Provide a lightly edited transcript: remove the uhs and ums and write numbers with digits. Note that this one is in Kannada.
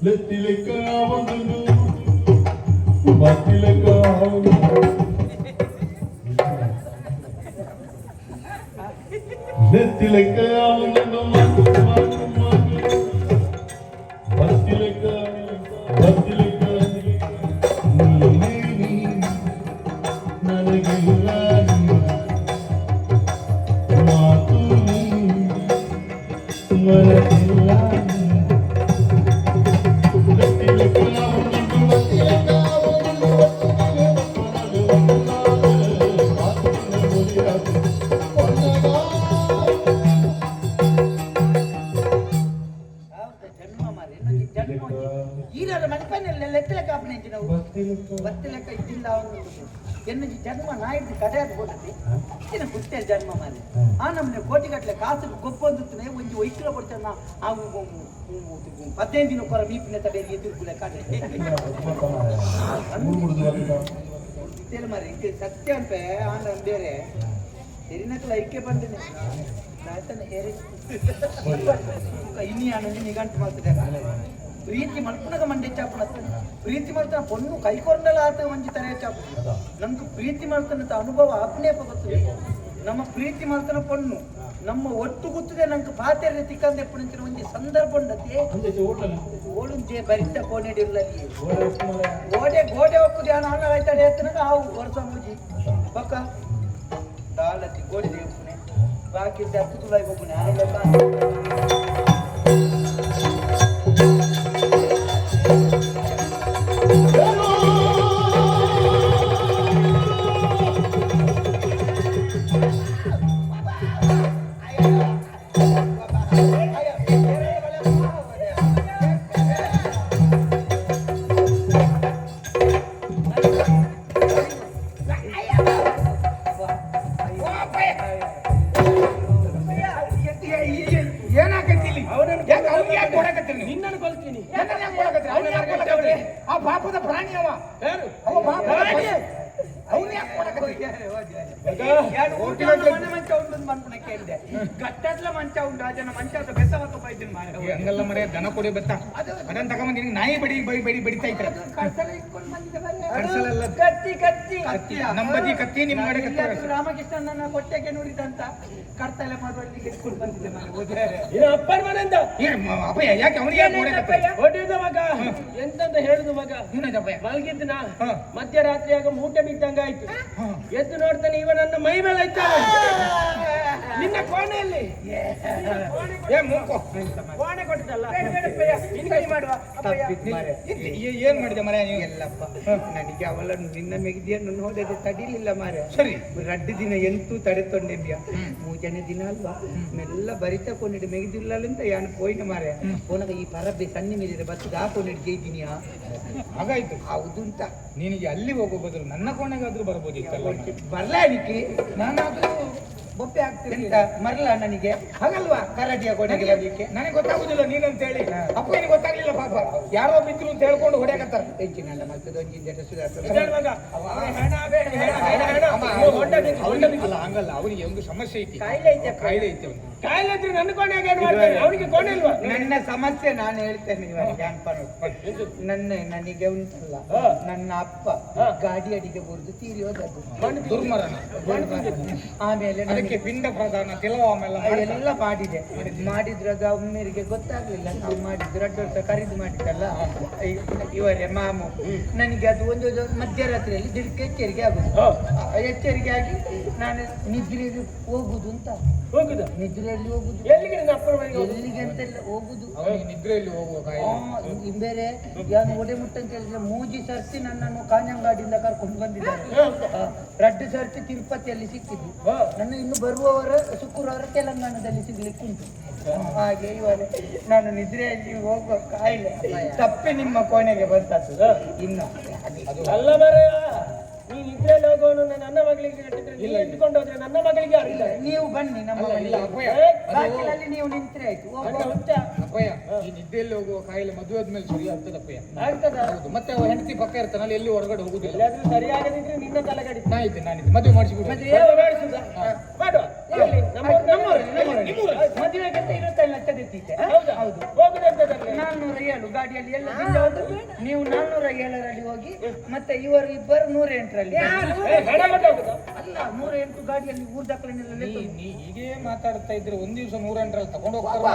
ನೆತ್ತಿಲೆಕ್ಕ ಒಂದು ಮತ್ತಿಲೆಕ್ಕ ನೆತ್ತಿಲೆಕ್ಕ ಒಂದು ಮತ್ತಿಲೆಕ್ಕ ಮತ್ತಿಲೆಕ್ಕ ನನಗೆಲ್ಲ ಮಾತು ಮನದಿಲ್ಲ ಬತ್ತಿಲೆಕ್ಕ ಇದ್ದಿಲ್ಲ ಎನ್ನಜಿ ಜನ್ಮ ನಾಯಿದ್ದು ಕಡೆಯಾದ ಹೋದದೆ ಇನ್ನು ಗುಟ್ಟೆ ಜನ್ಮ ಮಾರಿ ಆ ನಮ್ಮನೆ ಕೋಟಿಗಟ್ಟಲೆ ಕಾಸು ಗೊಬ್ಬೊಂದುತ್ತನೆ ಒಂದು ವೈಕ್ಲ ಕೊಡ್ತಾನ ಅವು 15 ದಿನ ಕೊರ ಮೀಪಿನ ತಡೆ ಎದುರು ಕಾಡೆ ಮಾರಿ ಈಗ ಸತ್ಯ ಅಂತ ಆಂಡ ಬೇರೆ ಎರಿನಕ್ಲ ಐಕ್ಯ ಬಂದೇನೆ ಆಯ್ತಾನೆ ಹೇರಿ ಇನ್ನಿ ಆನಂದಿ ನಿಗಂಟು ಮಾಡ್ತಿದ್ದೆ ಪ್ರೀತಿ ಮಲ್ಪನಗ ಮಂಡೆ ಚಾಪಣ ಪ್ರೀತಿ ಮಾಡ್ತಾನೆ ಪೊಣ್ಣು ಕೈಕೊಂಡಲ್ಲ ಆತ ಮಂಜಿ ತಲೆ ಚಾಪ ನಮ್ಗೆ ಪ್ರೀತಿ ಮಾಡ್ತಾನಂತ ಅನುಭವ ಆಪ್ನೇ ಗೊತ್ತದೆ ನಮ್ಮ ಪ್ರೀತಿ ಮಾಡ್ತಾನ ಪೊಣ್ಣು ನಮ್ಮ ಒಟ್ಟು ಗೊತ್ತಿದೆ ನಂಗೆ ಪಾತ್ರೆ ತಿಕ್ಕಂದೆ ಪುಣಿಂತಿನ ಒಂದು ಸಂದರ್ಭ ಉಂಡತಿ ಓಳುಂಚೆ ಬರಿತ ಕೋಣೆಡಿರ್ಲಲ್ಲಿ ಗೋಡೆ ಹೋಗ್ತದೆ ನಾನು ಆಯ್ತಾಡೆ ಎತ್ತನಾಗ ಆವು ವರ್ಷ ಮುಜಿ ಪಕ್ಕ ದಾಲತಿ ಗೋಡೆ ದೇವಪುಣೆ ಬಾಕಿ ಹತ್ತು ತುಲಾಯಿ ಹೋಗ್ಪುಣೆ ಹಂಗಲ್ಲ ಮರೆ ದನ ಕೊಡಿ ಬತ್ತ ಅದನ್ನ ತಗೊಂಡ್ ನಿನಗೆ ನಾಯಿ ಬಡಿತಾ ಇದ್ರ ನಮ್ಮದಿ ಕತ್ತಿ ನಿಮ್ಮ ಕಡೆ ಕತ್ತಿ ರಾಮಕೃಷ್ಣನ ಕೊಟ್ಟೆಗೆ ನೋಡಿದಂತ ಕರ್ತಲೆ ಮಾಡುವಲ್ಲಿ ಇಟ್ಕೊಂಡು ಬಂದಿದ್ದೆ ಅಪ್ಪನ ಮನೆಯಿಂದ ಅಪ್ಪಯ್ಯ ಯಾಕೆ ಅವನಿಗೆ ಹೊಡೆಯುದ ಮಗ ಎಂತಂತ ಹೇಳುದು ಮಗ ಮಲಗಿದ್ನ ಮಧ್ಯರಾತ್ರಿಯಾಗ ಮೂಟ ಬಿದ್ದಂಗ ಆಯ್ತು ಎದ್ದು ನೋಡ್ತಾನೆ ಇವ ನನ್ನ ಮೈ ಮೇಲೆ ಇದ್ದಾನೆ ನಿನ್ನ ಕೋಣೆಯಲ್ಲಿ ಕೋಣೆ ಕೊಟ್ಟಿದ್ದಲ್ಲ ಮಾಡುವ ಏನ್ ಮಾಡಿದೆ ಮರ ನೀವು ಎಲ್ಲಪ್ಪ ನನಗೆ ಅವಳನ್ನು ನಿನ್ನ ಮೆಗಿದಿಯನ್ನು ನೋಡದೆ ತಡಿಲಿಲ್ಲ ಮಾರೆ ಸರಿ ರಡ್ಡು ದಿನ ಎಂತೂ ತಡೆತೊಂಡೆಂಬ್ಯಾ 3ನೇ ದಿನ ಅಲ್ವಾ ಮೆಲ್ಲ ಬರಿತಾ ಕೊಂಡಿದ್ದು ಮೆಗಿದಿಲ್ಲ ಅಂತ ಯಾನು ಪೋಯಿನ ಮಾರೆ ಅವನಾಗ ಈ ಪರಬ್ಬೆ ಸಣ್ಣ ಮೇಲಿದೆ ಬಸ್ಸಿಗೆ ಹಾಕೊಂಡಿದ್ದು ಜೈದಿನಿಯಾ ಹಾಗಾಯ್ತು ಹೌದು ಅಂತ ನಿನಗೆ ಅಲ್ಲಿ ಹೋಗೋ ಬದಲು ನನ್ನ ಕೋಣೆಗಾದ್ರೂ ಬರ್ಬೋದಿತ್ತಲ್ಲ ಬರ್ಲಾನಿಕೆ ನಾನಾದ್ರೂ ಬೊಪ್ಪೆ ಆಗ್ತೀನಿ ಅಂತ ಮರಲ ನನಗೆ ಹಾಗಲ್ವಾ ಕರಾಟಿಯ ಕೋಣೆಗೆ ಬರ್ಲಿಕ್ಕೆ ನನಗೆ ಗೊತ್ತಾಗುದಿಲ್ಲ ನೀನಂತ ಹೇಳಿ ಅಪ್ಪ ನಿನಗೆ ಗೊತ್ತಾಗ್ಲಿಲ್ಲ ಪಾಪ ಯಾರೋ ಬಿದ್ರು ಅಂತ ಹೇಳ್ಕೊಂಡು ಹೊಡೆಯಕತ್ತಾರ ಹೆಚ್ಚಿನಲ್ಲ ಮತ್ತೆ ಅಲ್ಲ ಹಂಗಲ್ಲ ಅವನಿಗೆ ಒಂದು ಸಮಸ್ಯೆ ಐತಿ ಕಾಯಿಲೆ ಐತೆ ಕಾಯಿಲೆ ಇದ್ರೆ ನನ್ನ ಕೋಣೆಗೆ ಅವನಿಗೆ ಕೋಣೆ ಇಲ್ವಾ ನನ್ನ ಸಮಸ್ಯೆ ನಾನು ಹೇಳ್ತೇನೆ ನನಗೆ ಉಂಟಲ್ಲ ನನ್ನ ಅಪ್ಪ ಗಾಡಿ ಅಡಿಗೆ ಬರುದು ತೀರಿ ಹೋದದ್ದು ದುರ್ಮರಣ ಆಮೇಲೆ ಅದಕ್ಕೆ ಪಿಂಡ ಪ್ರಧಾನ ಕೆಲವೊಮ್ಮೆಲ್ಲ ಎಲ್ಲ ಮಾಡಿದ್ರು ಅದು ಒಮ್ಮೆರಿಗೆ ಗೊತ್ತಾಗ್ಲಿಲ್ಲ ನಾವು ಮಾಡಿದ್ರು 2 ವರ್ಷ ಖರೀದಿ ಮಾಡಿದ್ದಲ್ಲ ಇವರೇ ಮಾಮು ನನಗೆ ಅದು ಒಂದು ಮಧ್ಯರಾತ್ರಿಯಲ್ಲಿ ದಿಡಕ್ಕೆ ಎಚ್ಚರಿಕೆ ಆಗುದು ಎಚ್ಚರಿಕೆ ಆಗಿ ನಾನು ನಿದ್ರೆಯಲ್ಲಿ ಹೋಗುದು ಅಂತ ಹೋಗುದು ನಿದ್ರೆಯಲ್ಲಿ ಹೋಗುದು ಎಲ್ಲಿಗೆ ಎಲ್ಲಿಗೆ ಅಂತೆಲ್ಲ ಹೋಗುದು ನಿದ್ರೆಯಲ್ಲಿ ಹೋಗುವ ಬೇರೆ ಯಾರು ಒಡೆ ಮುಟ್ಟ ಅಂತ ಹೇಳಿದ್ರೆ ಮೂಜಿ ಸರ್ತಿ ನನ್ನನ್ನು ಕಾಂಜಂಗಾಡಿಯಿಂದ ಕರ್ಕೊಂಡು ಬಂದಿದ್ದಾರೆ 2 ಸರ್ತಿ ತಿರುಪತಿಯಲ್ಲಿ ಸಿಕ್ಕಿದ್ದು ನನ್ನ ಇನ್ನು ಬರುವವರ ಶುಕ್ರವಾರ ತೆಲಂಗಾಣದಲ್ಲಿ ಸಿಗ್ಲಿಕ್ಕೆ ಉಂಟು ಹಾಗೆ ಇವರೇ ನಾನು ನಿದ್ರೆಯಲ್ಲಿ ಹೋಗುವ ಕಾಯಿಲೆ ತಪ್ಪಿ ನಿಮ್ಮ ಕೋಣೆಗೆ ಬಂತದ್ದು ಇನ್ನು ಅಲ್ಲ ಮರೆಯ ನೀನ್ ಇದ್ರಲ್ಲಿ ಹೋಗೋನು ನನ್ನ ಮಗಳಿಗೆ ಇಟ್ಕೊಂಡು ಹೋದ್ರೆ ನನ್ನ ಮಗಳಿಗೆ ಯಾರಿಲ್ಲ ನೀವು ಬನ್ನಿ ನಮ್ಮ ಬಾಗಿಲಲ್ಲಿ ನೀವು ನಿಂತ್ರೆ ಆಯ್ತು ಅಪ್ಪಯ್ಯ ಈ ನಿದ್ದೆಯಲ್ಲಿ ಹೋಗುವ ಕಾಯಿಲೆ ಮದುವೆ ಆದ್ಮೇಲೆ ಸರಿ ಆಗ್ತದಪ್ಪಯ್ಯ ಆಗ್ತದ ಮತ್ತೆ ಅವ ಹೆಂಡತಿ ಪಕ್ಕ ಇರ್ತಾನಲ್ಲ ಎಲ್ಲಿ ಹೊರಗಡೆ ಹೋಗುದಿಲ್ಲ ಎಲ್ಲಾದ್ರೂ ಸರಿಯಾಗದಿದ್ರೆ ನಿನ್ನ ತಲೆಗಡಿ ನಾನಿದ್ದೆ ಮದುವೆ ಮಾಡಿಸಿಬಿಡು ಮಾಡುವ ಮದುವೆಗೆ 20 ಲಕ್ಷ ತೆತ್ತೀತೆ ಹೌದು ಹೋಗುದಂತದಲ್ಲಿ ನಾನು ಏಳು ಗಾಡಿಯಲ್ಲಿ ಎಲ್ಲ ದಿಂಜ ಉಂಟು. ನೀವು 407ರಲ್ಲಿ ಹೋಗಿ ಮತ್ತೆ ಇವರು ಇಬ್ಬರು 108ರಲ್ಲಿ ಅಲ್ಲ 108 ಗಾಡಿಯಲ್ಲಿ ಊರ್ ದಾಖಲೆನೆಲ್ಲ ನೀ ಹೀಗೆ ಮಾತಾಡ್ತಾ ಇದ್ರೆ ಒಂದ್ ದಿವಸ 108ರಲ್ಲಿ ತಗೊಂಡು ಹೋಗ್ತಾರೆ.